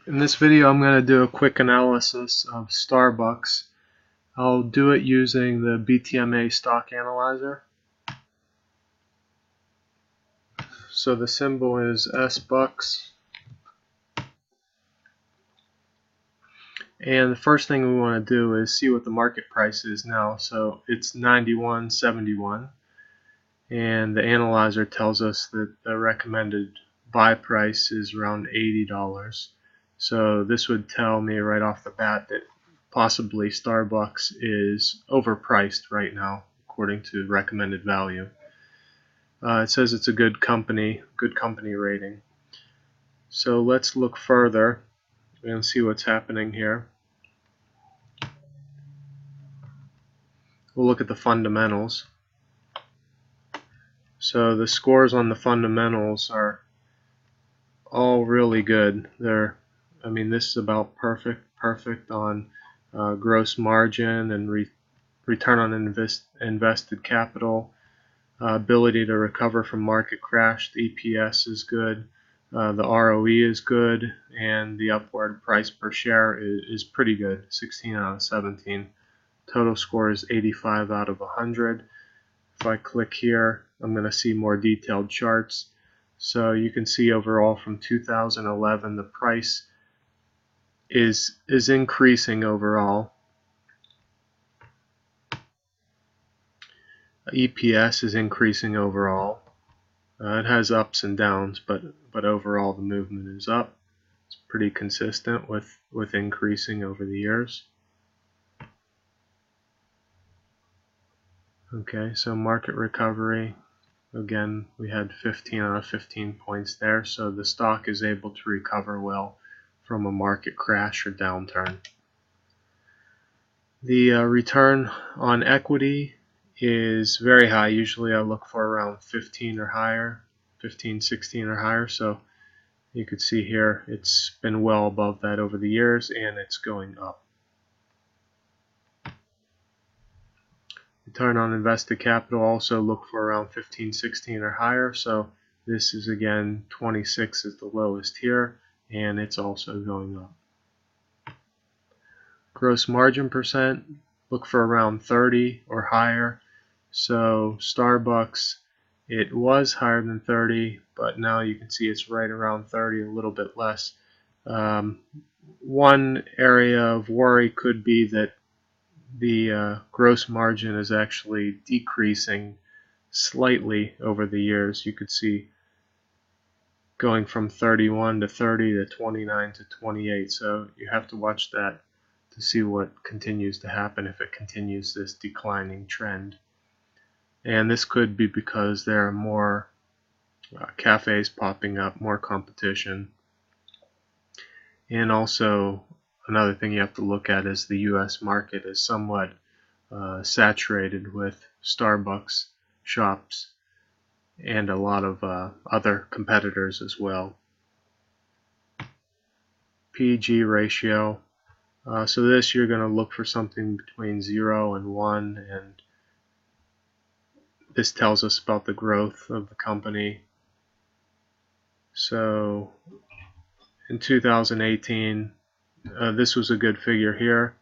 In this video I'm going to do a quick analysis of Starbucks. I'll do it using the BTMA stock analyzer. So the symbol is SBUX. And the first thing we want to do is see what the market price is now. So it's 91.71, and the analyzer tells us that the recommended buy price is around $80. So this would tell me right off the bat that possibly Starbucks is overpriced right now according to recommended value. It says it's a good company rating. So let's look further and see what's happening here. We'll look at the fundamentals. So the scores on the fundamentals are all really good. This is about perfect on gross margin and return on invested capital, ability to recover from market crash. The EPS is good, the ROE is good, and the upward price per share is pretty good, 16 out of 17. Total score is 85 out of 100. If I click here, I'm going to see more detailed charts. So you can see overall from 2011 the price is increasing overall. EPS is increasing overall. It has ups and downs, but overall the movement is up. It's pretty consistent with increasing over the years. Okay, so market recovery. Again, we had 15 out of 15 points there, so the stock is able to recover well from a market crash or downturn. The return on equity is very high. Usually I look for around 15 or higher, 15, 16 or higher. So you could see here it's been well above that over the years, and it's going up. Return on invested capital, also look for around 15, 16 or higher. So this is again 26 is the lowest here, and it's also going up. Gross margin percent, look for around 30 or higher. So Starbucks, it was higher than 30, but now you can see it's right around 30, a little bit less. One area of worry could be that the gross margin is actually decreasing slightly over the years. You could see going from 31 to 30 to 29 to 28. So you have to watch that to see what continues to happen if it continues this declining trend. And this could be because there are more cafes popping up, more competition. And also another thing you have to look at is the US market is somewhat saturated with Starbucks shops and a lot of other competitors as well. PEG ratio. So this you're going to look for something between 0 and 1, and this tells us about the growth of the company. So in 2018, this was a good figure here.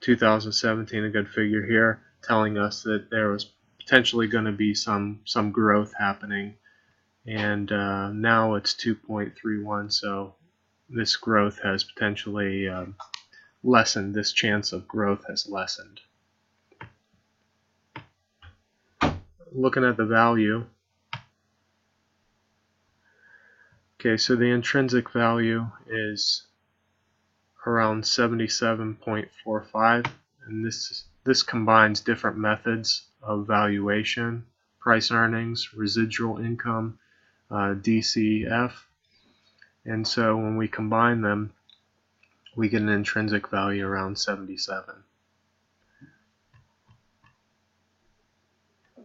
2017, a good figure here, telling us that there was potentially going to be some growth happening. And now it's 2.31, so this growth has potentially lessened. This chance of growth has lessened. Looking at the value. Okay, so the intrinsic value is around 77.45, and this combines different methods of valuation: price earnings, residual income, DCF. And so when we combine them, we get an intrinsic value around 77.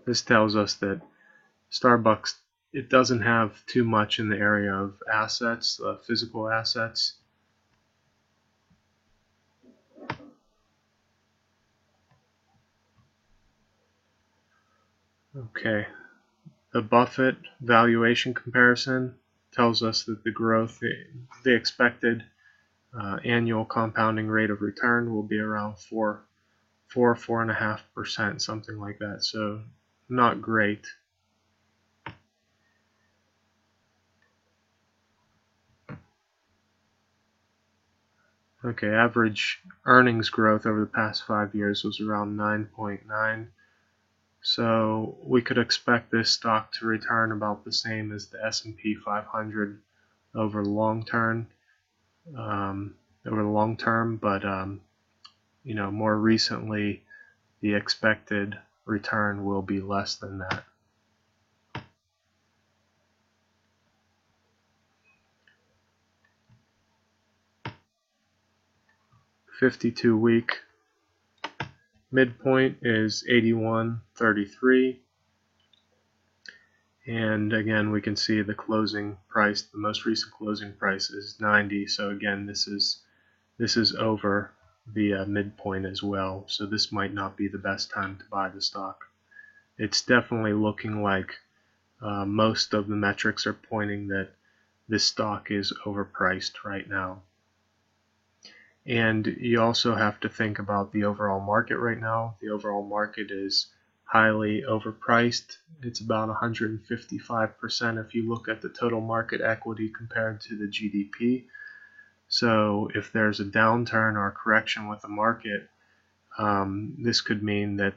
This tells us that Starbucks, it doesn't have too much in the area of assets, physical assets. Okay, the Buffett valuation comparison. tells us that the growth, the expected annual compounding rate of return will be around 4.5%, something like that. So not great. Okay, average earnings growth over the past 5 years was around 9.9. So we could expect this stock to return about the same as the S&P 500 over the long term. But more recently, the expected return will be less than that. '52-week midpoint is 81.33, and again we can see the closing price, the most recent closing price is 90. So again, this is over the midpoint as well. So this might not be the best time to buy the stock. It's definitely looking like most of the metrics are pointing that this stock is overpriced right now. And you also have to think about the overall market right now. The overall market is highly overpriced. It's about 155% if you look at the total market equity compared to the GDP. So if there's a downturn or a correction with the market, this could mean that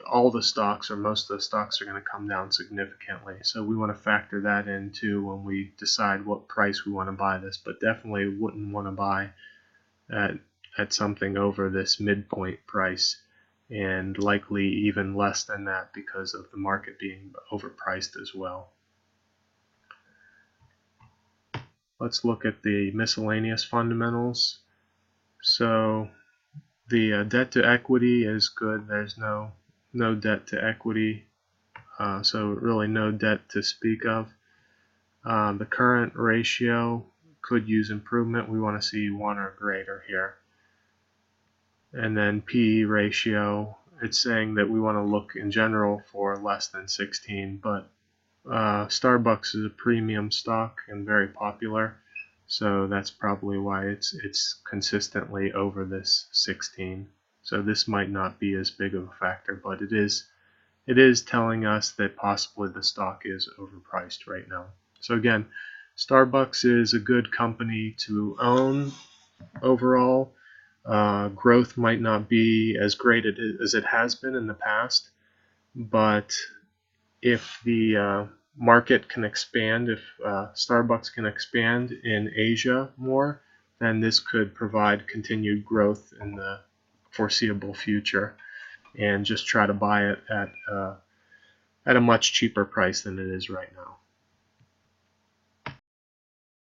all the stocks or most of the stocks are going to come down significantly. So we want to factor that in too when we decide what price we want to buy this, but definitely wouldn't want to buy at something over this midpoint price, and likely even less than that because of the market being overpriced as well. Let's look at the miscellaneous fundamentals. So the debt to equity is good. There's no debt to equity, so really no debt to speak of. The current ratio could use improvement. We want to see 1 or greater here. And then PE ratio, it's saying that we want to look in general for less than 16, but Starbucks is a premium stock and very popular, so that's probably why it's consistently over this 16. So this might not be as big of a factor, but it is telling us that possibly the stock is overpriced right now. So again, Starbucks is a good company to own overall. Growth might not be as great as it has been in the past, but if the market can expand, if Starbucks can expand in Asia more, then this could provide continued growth in the foreseeable future, and just try to buy it at a much cheaper price than it is right now.